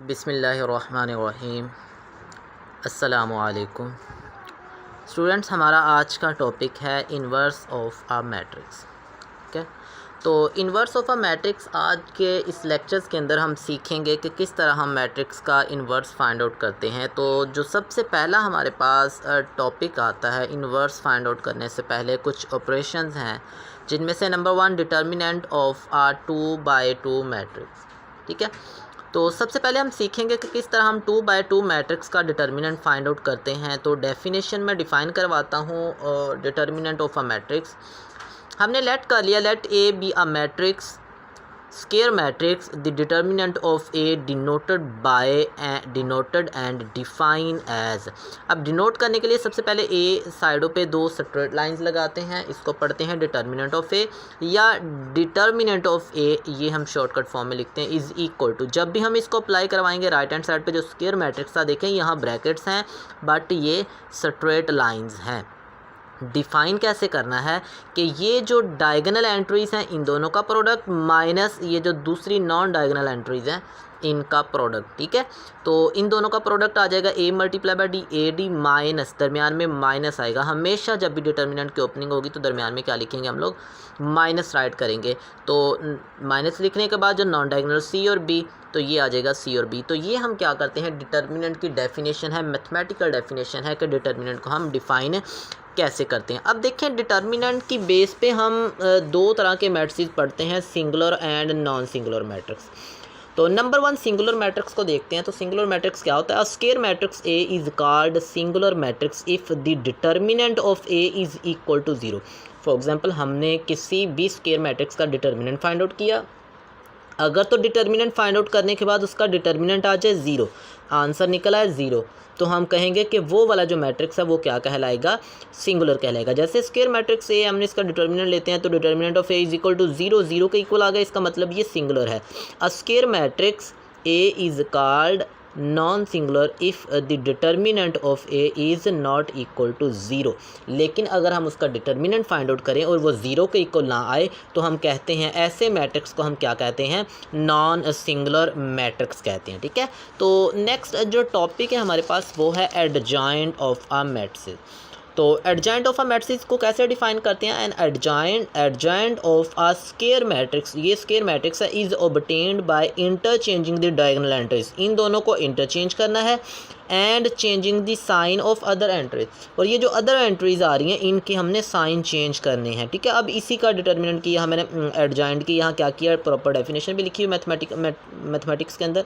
बिस्मिल्लाहिर्रहमानिर्रहीम। अस्सलामुअलैकुम स्टूडेंट्स, हमारा आज का टॉपिक है इन्वर्स ऑफ अ मैट्रिक्स। ठीक है, तो इन्वर्स ऑफ अ मैट्रिक्स आज के इस लेक्चर्स के अंदर हम सीखेंगे कि किस तरह हम मैट्रिक्स का इन्वर्स फाइंड आउट करते हैं। तो जो सबसे पहला हमारे पास टॉपिक आता है इन्वर्स फाइंड आउट करने से पहले कुछ ऑपरेशंस हैं, जिनमें से number 1 determinant of a 2x2 matrix. ठीक है, तो सबसे पहले हम सीखेंगे कि किस तरह हम 2x2 मैट्रिक्स का डिटर्मिनेंट फाइंड आउट करते हैं। तो डेफिनेशन में डिफ़ाइन करवाता हूँ डिटर्मिनेंट ऑफ अ मैट्रिक्स। हमने लेट कर लिया, let A be a matrix square matrix the determinant of A denoted and define as. अब डिनोट करने के लिए सबसे पहले ए साइडों पे दो स्ट्रेट लाइंस लगाते हैं, इसको पढ़ते हैं डिटर्मिनेंट ऑफ ए या डिटर्मिनेंट ऑफ ए, ये हम शॉर्टकट फॉर्म में लिखते हैं इज़ इक्वल टू। जब भी हम इसको अप्लाई करवाएंगे राइट हैंड साइड पे जो स्केयर मैट्रिक्स था, देखें यहाँ ब्रैकेट्स हैं बट ये स्ट्रेट लाइंस हैं। डिफ़ाइन कैसे करना है कि ये जो डायगोनल एंट्रीज़ हैं इन दोनों का प्रोडक्ट माइनस ये जो दूसरी नॉन डायगोनल एंट्रीज़ हैं इनका प्रोडक्ट। ठीक है, तो इन दोनों का प्रोडक्ट आ जाएगा a multiply by D, A D minus, दरमियान में माइनस आएगा। हमेशा जब भी डिटर्मिनेंट की ओपनिंग होगी तो दरमियान में क्या लिखेंगे हम लोग, माइनस राइट करेंगे। तो माइनस लिखने के बाद जो नॉन डायगोनल c और b, तो ये आ जाएगा c और b। तो ये हम क्या करते हैं, डिटर्मिनेंट की डेफिनेशन है, मैथमेटिकल डेफिनेशन है कि डिटर्मिनेंट को हम डिफ़ाइन कैसे करते हैं। अब देखें, डिटर्मिनेंट की बेस पे हम दो तरह के मैट्रिक्स पढ़ते हैं, singular and non singular matrix. तो नंबर 1 सिंगुलर मैट्रिक्स को देखते हैं। तो सिंगुलर मैट्रिक्स क्या होता है, square matrix A is called singular matrix if the determinant of A is equal to 0। For example, हमने किसी भी स्केयर मैट्रिक्स का डिटर्मिनेंट फाइंड आउट किया, अगर तो डिटर्मिनेंट फाइंड आउट करने के बाद उसका डिटर्मिनेंट आ जाए 0, आंसर निकला है 0, तो हम कहेंगे कि वो वाला जो मैट्रिक्स है वो क्या कहलाएगा, सिंगुलर कहलाएगा। जैसे स्केयर मैट्रिक्स ए, हमने इसका डिटर्मिनेंट लेते हैं तो determinant of A is equal to 0, 0 के इक्वल आ गया, इसका मतलब ये सिंगुलर है। A square matrix A is called non singular if the determinant of A is not equal to 0। लेकिन अगर हम उसका डिटर्मिनेंट फाइंड आउट करें और वो 0 के इक्वल ना आए तो हम कहते हैं ऐसे मैट्रिक्स को हम क्या कहते हैं, नॉन सिंगुलर मैट्रिक्स कहते हैं। ठीक है, तो नेक्स्ट जो टॉपिक है हमारे पास वो है एडजॉइंट ऑफ अ मैट्रिक्स। तो एडजॉइंट ऑफ अ मैट्रिक्स को कैसे डिफाइन करते हैं, an adjoint of a square matrix, ये स्केयर मैट्रिक्स है, is obtained by interchanging the diagonal entries, इन दोनों को इंटरचेंज करना है, and changing the sign of other entries, और ये जो अदर एंट्रीज आ रही हैं इनके हमने साइन चेंज करने हैं। ठीक है, अब इसी का डिटर्मिनेंट किया मैंने एडजॉइंट की, यहाँ क्या किया, प्रॉपर डेफिनेशन भी लिखी हुई मैथमेटिक्स के अंदर।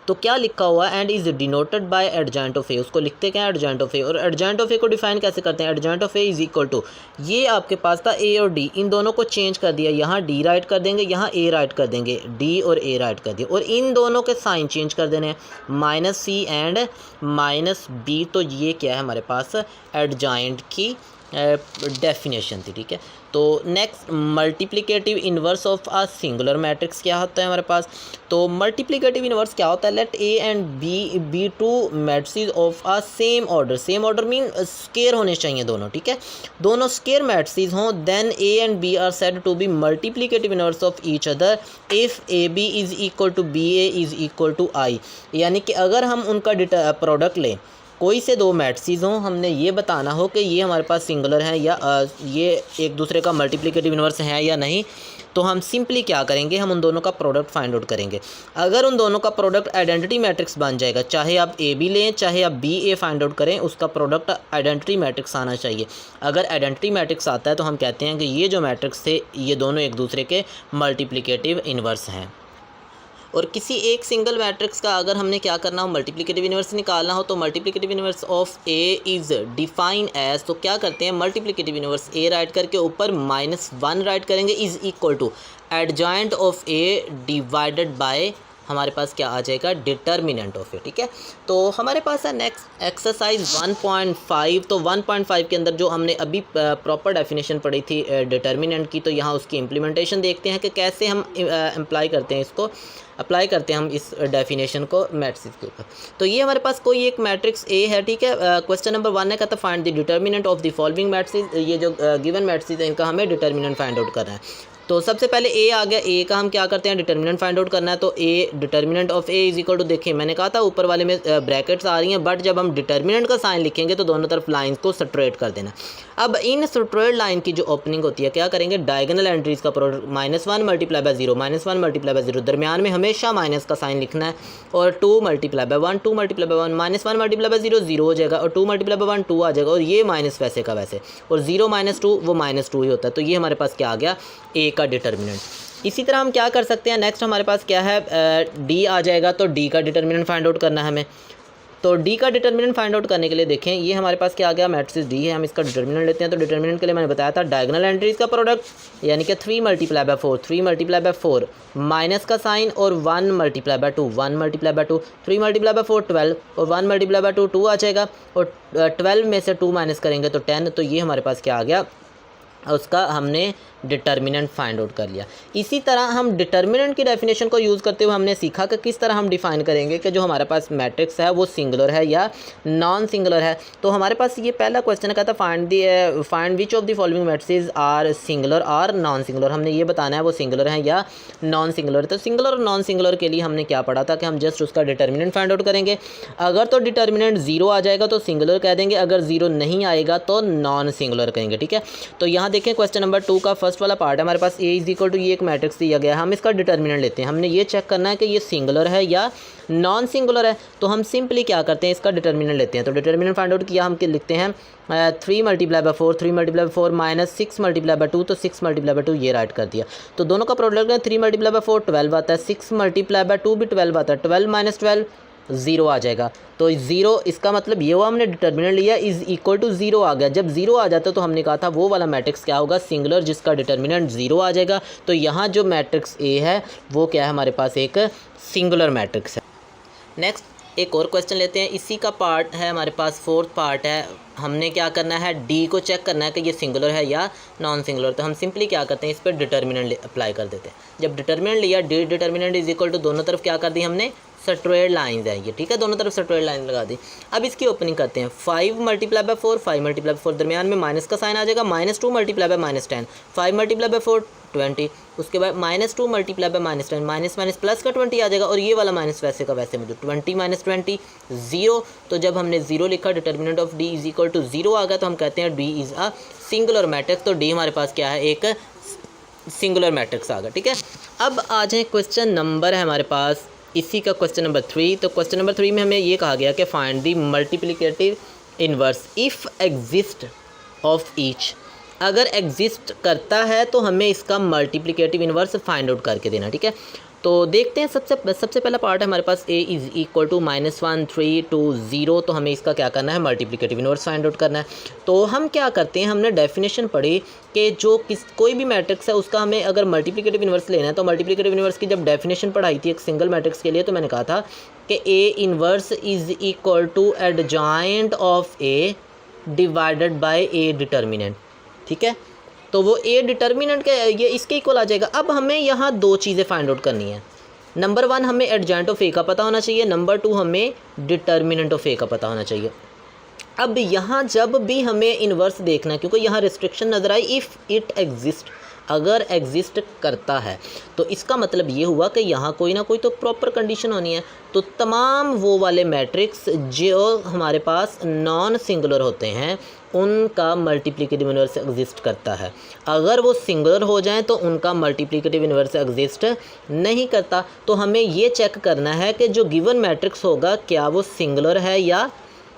तो क्या लिखा हुआ, and is denoted by adjoint of A, उसको लिखते क्या है, एडजॉइंट ऑफ ए। और एडजॉइंट ऑफ ए को डिफाइन कैसे करते हैं, adjoint of A is equal to, ये आपके पास था ए और डी, इन दोनों को चेंज कर दिया, यहाँ डी राइट कर देंगे, यहाँ ए राइट कर देंगे, डी और ए राइट कर दिया, और इन दोनों के साइन चेंज कर देने हैं, minus C and minus B. तो ये क्या है हमारे पास, एडजॉइंट की डेफिनेशन थी। ठीक है, तो next multiplicative inverse of a singular matrix क्या होता है हमारे पास। तो मल्टीप्लिकेटिव इन्वर्स क्या होता है, let A and B be two matrix of a same order, same order mean square होने चाहिए दोनों। ठीक है, दोनों स्केयर मैट्रिक्स हों, then A and B are said to be multiplicative inverse of each other if A B is equal to B A is equal to I. यानी कि अगर हम उनका प्रोडक्ट लें, कोई से दो मैट्रिक्स हों, हमने ये बताना हो कि ये हमारे पास सिंगुलर हैं या ये एक दूसरे का मल्टीप्लिकेटिव इन्वर्स है या नहीं, तो हम सिंपली क्या करेंगे, हम उन दोनों का प्रोडक्ट फाइंड आउट करेंगे। अगर उन दोनों का प्रोडक्ट आइडेंटिटी मैट्रिक्स बन जाएगा, चाहे आप ए बी लें चाहे आप बी ए फाइंड आउट करें, उसका प्रोडक्ट आइडेंटिटी मैट्रिक्स आना चाहिए। अगर आइडेंटिटी मैट्रिक्स आता है तो हम कहते हैं कि ये जो मैट्रिक्स थे ये दोनों एक दूसरे के मल्टीप्लिकेटिव इन्वर्स हैं। और किसी एक सिंगल मैट्रिक्स का अगर हमने क्या करना हो, मल्टीप्लिकेटिव इन्वर्स निकालना हो, तो multiplicative inverse of A is define as, तो क्या करते हैं, मल्टीप्लिकेटिव इन्वर्स ए राइट करके ऊपर -1 राइट करेंगे, is equal to adjoint of A divided by, हमारे पास क्या आ जाएगा, डिटर्मिनेंट ऑफ ए। ठीक है, तो हमारे पास है नेक्स्ट एक्सरसाइज 1.5। तो 1.5 के अंदर जो हमने अभी प्रॉपर डेफिनेशन पढ़ी थी डिटर्मिनेंट की, तो यहाँ उसकी इम्प्लीमेंटेशन देखते हैं कि कैसे हम अप्लाई करते हैं इसको, अप्लाई करते हैं हम इस डेफिनेशन को मैट्रिक्स के ऊपर। तो ये हमारे पास कोई एक मैट्रिक्स ए है। ठीक है, क्वेश्चन नंबर 1 है, कहता find the determinant of the following matrix, ये जो गिवन मैट्रिक्स है इनका हमें डिटर्मिनेंट फाइंड आउट करना है। तो सबसे पहले ए आ गया, ए का हम क्या करते हैं, डिटर्मिनेंट फाइंड आउट करना है। तो A determinant of A is equal to, देखिए मैंने कहा था ऊपर वाले में ब्रैकेट्स आ रही हैं, बट जब हम डिटर्मिनेंट का साइन लिखेंगे तो दोनों तरफ लाइंस को स्ट्रेट कर देना। अब इन स्ट्रेट लाइन की जो ओपनिंग होती है क्या करेंगे, डायगोनल एंट्रीज का product -1 multiply by 0, -1 multiply by 0, दरमियान में हमेशा माइनस का साइन लिखना है, और 2 multiply by 1, 2 multiply by 1, -1 multiply by 0 0 हो जाएगा, और 2 मल्टीप्लाई बाय 1 2 आ जाएगा, और ये माइनस वैसे का वैसे, और 0 - 2 वो -2 ही होता है। तो ये हमारे पास क्या आ गया, ए का डिटर्मिनेंट। इसी तरह हम क्या कर सकते हैं, नेक्स्ट हमारे पास क्या है, डी आ जाएगा। तो डी का डिटर्मिनेंट फाइंड आउट करना है हमें। तो डी का डिटर्मिनेंट फाइंड आउट करने के लिए देखें, ये हमारे पास क्या आ गया, मैट्रिक्स डी है, हम इसका डिटर्मिनेंट लेते हैं। तो डिटर्मिनेंट के लिए मैंने बताया था डायगोनल एंट्रीज का प्रोडक्ट, यानी कि 3 multiply by 4, 3 multiply by 4, minus का साइन, और 1 multiply by 2, 1 multiply by 2, 3 multiply by 4 12, और 1 मल्टीप्लाई बाय 2 2 आ जाएगा, और 12 में से 2 माइनस करेंगे तो 10। तो ये हमारे पास क्या आ गया, उसका हमने डिटर्मिनेंट फाइंड आउट कर लिया। इसी तरह हम डिटर्मिनेंट की डेफिनेशन को यूज़ करते हुए हमने सीखा कि किस तरह हम डिफ़ाइन करेंगे कि जो हमारे पास मैट्रिक्स है वो सिंगुलर है या नॉन सिंगुलर है। तो हमारे पास ये पहला क्वेश्चन कहता है find which of the following matrix are singular और नॉन सिंगुलर। हमने ये बताना है वो सिंगुलर है या नॉन सिंगुलर। तो सिंगुलर और नॉन सिंगुलर के लिए हमने क्या पढ़ा था कि हम जस्ट उसका डिटर्मिनेंट फाइंड आउट करेंगे। अगर तो डिटर्मिनेंट 0 आ जाएगा तो सिंगुलर कह देंगे, अगर 0 नहीं आएगा तो नॉन सिंगुलर कहेंगे। ठीक है, तो यहाँ देखें क्वेश्चन नंबर 2 का फर्स्ट वाला पार्ट है हमारे पास, ए इज इक्वल टू, ये एक मैट्रिक्स दिया गया है, हम इसका डिटर्मिनेंट लेते हैं। हमने ये चेक करना है कि ये सिंगुलर है या नॉन सिंगुलर है। तो हम सिंपली क्या करते हैं, इसका डिटर्मिनेंट लेते हैं। तो डिटर्मिनेंट फाइंड आउट किया, हम लिखते हैं 3 multiply by 4, 3 multiply by 4 minus 6 multiply by 2, तो 6 मल्टीप्लाई बाय 2 ये राइट कर दिया। तो दोनों का प्रोडक्ट है 3 मल्टीप्लाई बाय 4 12 आता है, 6 मल्टीप्लाई बाय 2 भी 12 आता है, 12 माइनस 12 0 आ जाएगा। तो 0, इसका मतलब ये हुआ हमने डिटर्मिनेंट लिया इज इक्वल टू 0 आ गया। जब 0 आ जाता है तो हमने कहा था वो वाला मैट्रिक्स क्या होगा, सिंगुलर, जिसका डिटर्मिनेंट 0 आ जाएगा। तो यहाँ जो मैट्रिक्स ए है वो क्या है, हमारे पास एक सिंगुलर मैट्रिक्स है। नेक्स्ट एक और क्वेश्चन लेते हैं, इसी का पार्ट है हमारे पास, फोर्थ पार्ट है। हमने क्या करना है, डी को चेक करना है कि ये सिंगुलर है या नॉन सिंगुलर। तो हम सिंपली क्या करते हैं, इस पर डिटर्मिनेंट अप्लाई कर देते हैं। जब डिटर्मिनेंट लिया, D determinant is equal to, दोनों तरफ क्या कर दी हमने, स्ट्रेट लाइंस है ये। ठीक है, दोनों तरफ स्ट्रेट लाइन लगा दी। अब इसकी ओपनिंग करते हैं, 5 मल्टीप्लाई बाय 4, 5 मल्टीप्लाई बाय 4, दरमियान में माइनस का साइन आ जाएगा, -2 मल्टीप्लाई बाय -10, 5 मल्टीप्लाई बाय 4 20, उसके बाद -2 multiply by -10, minus minus plus का 20 आ जाएगा, और ये वाला माइनस वैसे का वैसे में 20 माइनस 20 0। तो जब हमने 0 लिखा, determinant of D is equal to 0 आ गया, तो हम कहते हैं D is a singular matrix. तो डी हमारे पास क्या है, एक सिंगुलर मैट्रिक्स आ गया। ठीक है, अब आ जाए क्वेश्चन नंबर है हमारे पास इसी का क्वेश्चन नंबर 3। तो क्वेश्चन नंबर 3 में हमें ये कहा गया कि find the multiplicative inverse if exist of each. अगर एग्जिस्ट करता है तो हमें इसका मल्टीप्लिकेटिव इन्वर्स फाइंड आउट करके देना। ठीक है, तो देखते हैं। सबसे पहला पार्ट है हमारे पास, ए इज़ इक्वल टू -1 3 2 0। तो हमें इसका क्या करना है, मल्टीप्लिकेटिव इन्वर्स फाइंड आउट करना है। तो हम क्या करते हैं, हमने डेफिनेशन पढ़ी कि जो कोई भी मैट्रिक्स है उसका हमें अगर मल्टीप्लिकेटिव इन्वर्स लेना है, तो मल्टीप्लिकेटिव इन्वर्स की जब डेफिनेशन पढ़ाई थी एक सिंगल मैट्रिक्स के लिए, तो मैंने कहा था कि A inverse is equal to adjoint of A divided by A determinant. ठीक है, तो वो ए डिटर्मिनेंट के ये इसके इक्वल आ जाएगा। अब हमें यहाँ 2 चीज़ें फाइंड आउट करनी है। नंबर 1 हमें एडजॉइंट ऑफ ए का पता होना चाहिए, नंबर 2 हमें डिटर्मिनेंट ऑफ ए का पता होना चाहिए। अब यहाँ जब भी हमें इन्वर्स देखना है, क्योंकि यहाँ रिस्ट्रिक्शन नज़र आई, इफ़ इट एग्जिस्ट, अगर एग्जिस्ट करता है, तो इसका मतलब ये हुआ कि यहाँ कोई ना कोई तो प्रॉपर कंडीशन होनी है। तो तमाम वो वाले मैट्रिक्स जो हमारे पास नॉन सिंगुलर होते हैं उनका मल्टीप्लिकेटिव इन्वर्स एग्जिस्ट करता है। अगर वो सिंगुलर हो जाएं तो उनका मल्टीप्लिकेटिव इन्वर्स एग्जिस्ट नहीं करता। तो हमें ये चेक करना है कि जो गिवन मैट्रिक्स होगा क्या वो सिंगुलर है या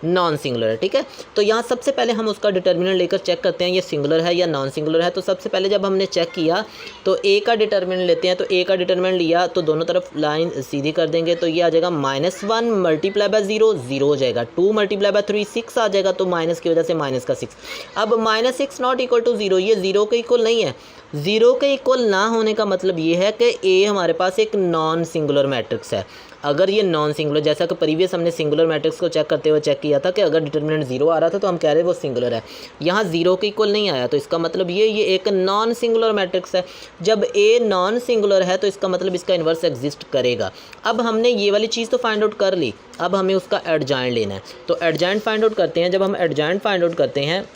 नॉन सिंगुलर है। ठीक है, तो यहाँ सबसे पहले हम उसका डिटर्मिनेंट लेकर चेक करते हैं ये सिंगुलर है या नॉन सिंगुलर है। तो सबसे पहले जब हमने चेक किया तो ए का डिटर्मिनेंट लेते हैं। तो ए का डिटर्मिनेंट लिया तो दोनों तरफ लाइन सीधी कर देंगे, तो ये आ जाएगा -1 मल्टीप्लाई बाय 0 0 हो जाएगा, 2 मल्टीप्लाई बाय 3 6 आ जाएगा, तो माइनस की वजह से माइनस का 6। अब -6 नॉट इक्वल टू 0, ये 0 के इक्वल नहीं है। 0 के इक्वल ना होने का मतलब ये है कि ए हमारे पास एक नॉन सिंगुलर मैट्रिक्स है। अगर ये नॉन सिंगुलर, जैसा कि प्रीवियस हमने सिंगुलर मैट्रिक्स को चेक करते हुए चेक किया था कि अगर डिटर्मिनेंट 0 आ रहा था तो हम कह रहे वो सिंगुलर है। यहाँ 0 के इक्वल नहीं आया, तो इसका मतलब ये एक नॉन सिंगुलर मैट्रिक्स है। जब ए नॉन सिंगुलर है तो इसका मतलब इसका इन्वर्स एग्जिस्ट करेगा। अब हमने ये वाली चीज़ तो फाइंड आउट कर ली, अब हमें उसका एडजॉइंट लेना है। तो एडजॉइंट फाइंड आउट करते हैं। जब हम एडजॉइंट फाइंड आउट करते हैं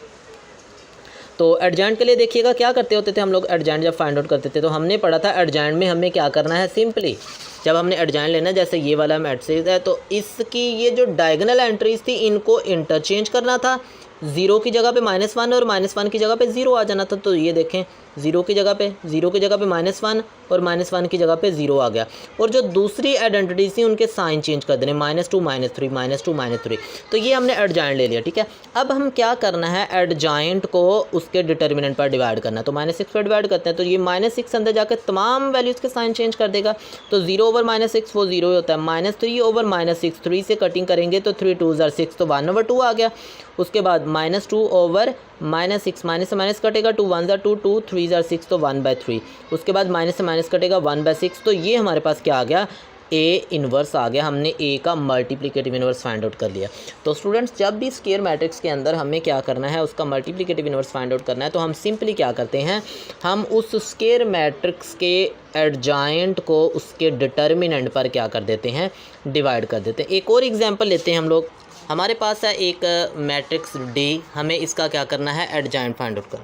तो एडजॉइंट के लिए देखिएगा क्या करते होते थे हम लोग, एडजॉइंट जब फाइंड आउट करते थे तो हमने पढ़ा था एडजॉइंट में हमें क्या करना है, सिंपली जब हमने एडजॉइंट लेना है, जैसे ये वाला मैट्रिक्स है तो इसकी ये जो डायगोनल एंट्रीज थी इनको इंटरचेंज करना था, 0 की जगह पे -1 और -1 की जगह पे 0 आ जाना था। तो ये देखें 0 की जगह पे -1 और -1 की जगह पे 0 आ गया। और जो दूसरी आइडेंटिटीज थी उनके साइन चेंज कर देने, -2 -3 -2 -3। तो ये हमने एडजॉइंट ले लिया, ठीक है। अब हम क्या करना है, एडजॉइंट को उसके डिटर्मिनेंट पर डिवाइड करना है। तो -6 पर डिवाइड करते हैं तो ये -6 अंदर जाकर तमाम वैल्यूज़ के साइन चेंज कर देगा। तो 0/-6 वो 0 ही होता है। -3/-6 3 से कटिंग करेंगे तो 3 2 6 तो 1/2 आ गया। उसके बाद -2/-6 माइनस से माइनस कटेगा, 2 1 2 2 3 6 तो 1/3। उसके बाद माइनस से माइनस कटेगा 1/6। तो ये हमारे पास क्या आ गया, ए इन्वर्स आ गया। हमने ए का मल्टीप्लिकेटिव इन्वर्स फाइंड आउट कर लिया। तो स्टूडेंट्स जब भी स्क्वायर मैट्रिक्स के अंदर हमें क्या करना है, उसका मल्टीप्लिकेटिव इन्वर्स फाइंड आउट करना है तो हम सिंपली क्या करते हैं, हम उस स्क्वायर मैट्रिक्स के एडजॉइंट को उसके डिटर्मिनेंट पर क्या कर देते हैं, डिवाइड कर देते हैं। एक और एग्जांपल लेते हैं हम लोग। हमारे पास है एक मैट्रिक्स डी, हमें इसका क्या करना है, एडजॉइंट फाइंड आउट कर,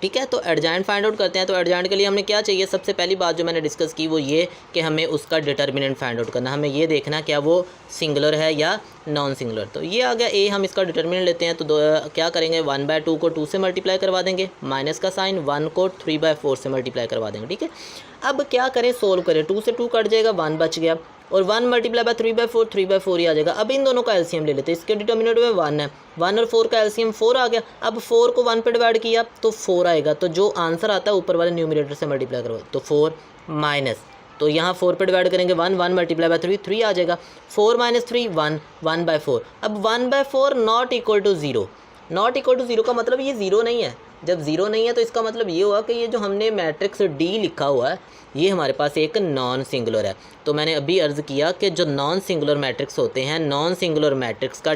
ठीक है। तो एडजॉइंट फाइंड आउट करते हैं। तो एडजॉइंट के लिए हमें क्या चाहिए, सबसे पहली बात जो मैंने डिस्कस की वो ये कि हमें उसका डिटर्मिनेंट फाइंड आउट करना, हमें ये देखना क्या वो सिंगुलर है या नॉन सिंगुलर। तो ये आ गया ए, हम इसका डिटर्मिनेंट लेते हैं। तो क्या करेंगे, 1/2 को 2 से मल्टीप्लाई करवा देंगे, माइनस का साइन, 1 को 3/4 से मल्टीप्लाई करवा देंगे, ठीक है। अब क्या करें, सोल्व करें, 2 से 2 कट जाएगा, 1 बच गया और 1 मल्टीप्लाई बाय 3/4 3/4 ही आ जाएगा। अब इन दोनों का एलसीएम ले लेते हैं। इसके डिटर्मिनेंट में 1 है, 1 और 4 का एलसीएम 4 आ गया। अब 4 को 1 पे डिवाइड किया तो 4 आएगा। तो जो आंसर आता है ऊपर वाले न्यूमरेटर से मल्टीप्लाई करो तो 4 माइनस, तो यहाँ 4 पे डिवाइड करेंगे 1 मल्टीप्लाई बाय 3 3 आ जाएगा। 4 - 3 1 1/4। अब 1/4 not equal to 0, not equal to 0 का मतलब ये 0 नहीं है। जब 0 नहीं है तो इसका मतलब ये हुआ कि ये जो हमने मैट्रिक्स डी लिखा हुआ है ये हमारे पास एक नॉन सिंगुलर है। तो मैंने अभी अर्ज़ किया कि जो नॉन सिंगुलर मैट्रिक्स होते हैं, नॉन सिंगुलर मैट्रिक्स का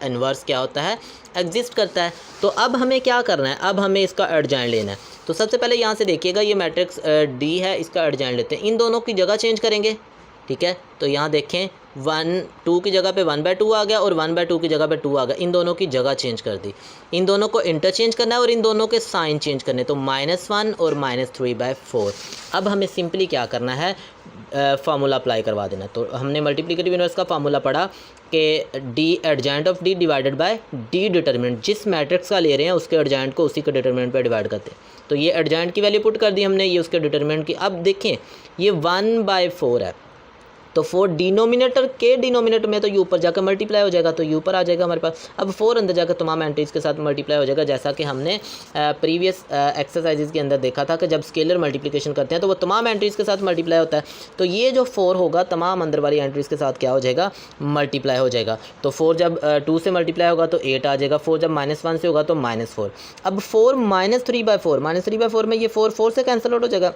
इन्वर्स क्या होता है, एग्जिस्ट करता है। तो अब हमें क्या करना है, अब हमें इसका एडजॉइंट लेना है। तो सबसे पहले यहाँ से देखिएगा ये मैट्रिक्स डी है, इसका एडजॉइंट लेते हैं। इन दोनों की जगह चेंज करेंगे, ठीक है। तो यहाँ देखें 1 2 की जगह पे 1/2 आ गया और 1/2 की जगह पे 2 आ गया। इन दोनों की जगह चेंज कर दी, इन दोनों को इंटरचेंज करना है और इन दोनों के साइन चेंज करने। तो -1 और -3/4। अब हमें सिंपली क्या करना है, फार्मूला अप्लाई करवा देना। तो हमने मल्टीप्लिकेटिव इन्वर्स का फार्मूला पढ़ा कि D adjoint of D divided by D determinant. जिस मैट्रिक्स का ले रहे हैं उसके एडजॉइंट को उसी के डिटर्मिनेंट पर डिवाइड करते हैं। तो ये एडजॉइंट की वैल्यू पुट कर दी हमने, ये उसके डिटर्मिनेंट की। अब देखें ये 1/4 है, तो 4 डिनोमिनेटर के डिनोमिनेटर में तो ये ऊपर जाकर मल्टीप्लाई हो जाएगा, तो ये ऊपर आ जाएगा हमारे पास। अब 4 अंदर जाकर तमाम एंट्रीज के साथ मल्टीप्लाई हो जाएगा, जैसा कि हमने प्रीवियस एक्सरसाइजेज के अंदर देखा था कि जब स्केलर मल्टीप्लिकेशन करते हैं तो वो तमाम एंट्रीज के साथ मल्टीप्लाई होता है। तो ये जो 4 होगा तमाम अंदर वाली एंट्रीज के साथ क्या हो जाएगा, मल्टीप्लाई हो जाएगा। तो 4 जब 2 से मल्टीप्लाई होगा तो 8 आ जाएगा, 4 जब -1 से होगा तो -4। अब 4 -3/4 में ये 4 से कैंसिल आउट हो जाएगा,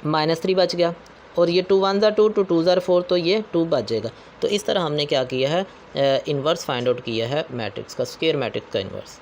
-3 बच गया और ये 2 1 2 2 2 4 तो ये 2 बच जाएगा। तो इस तरह हमने क्या किया है, इन्वर्स फाइंड आउट किया है मैट्रिक्स का, स्क्वायर मैट्रिक्स का इन्वर्स।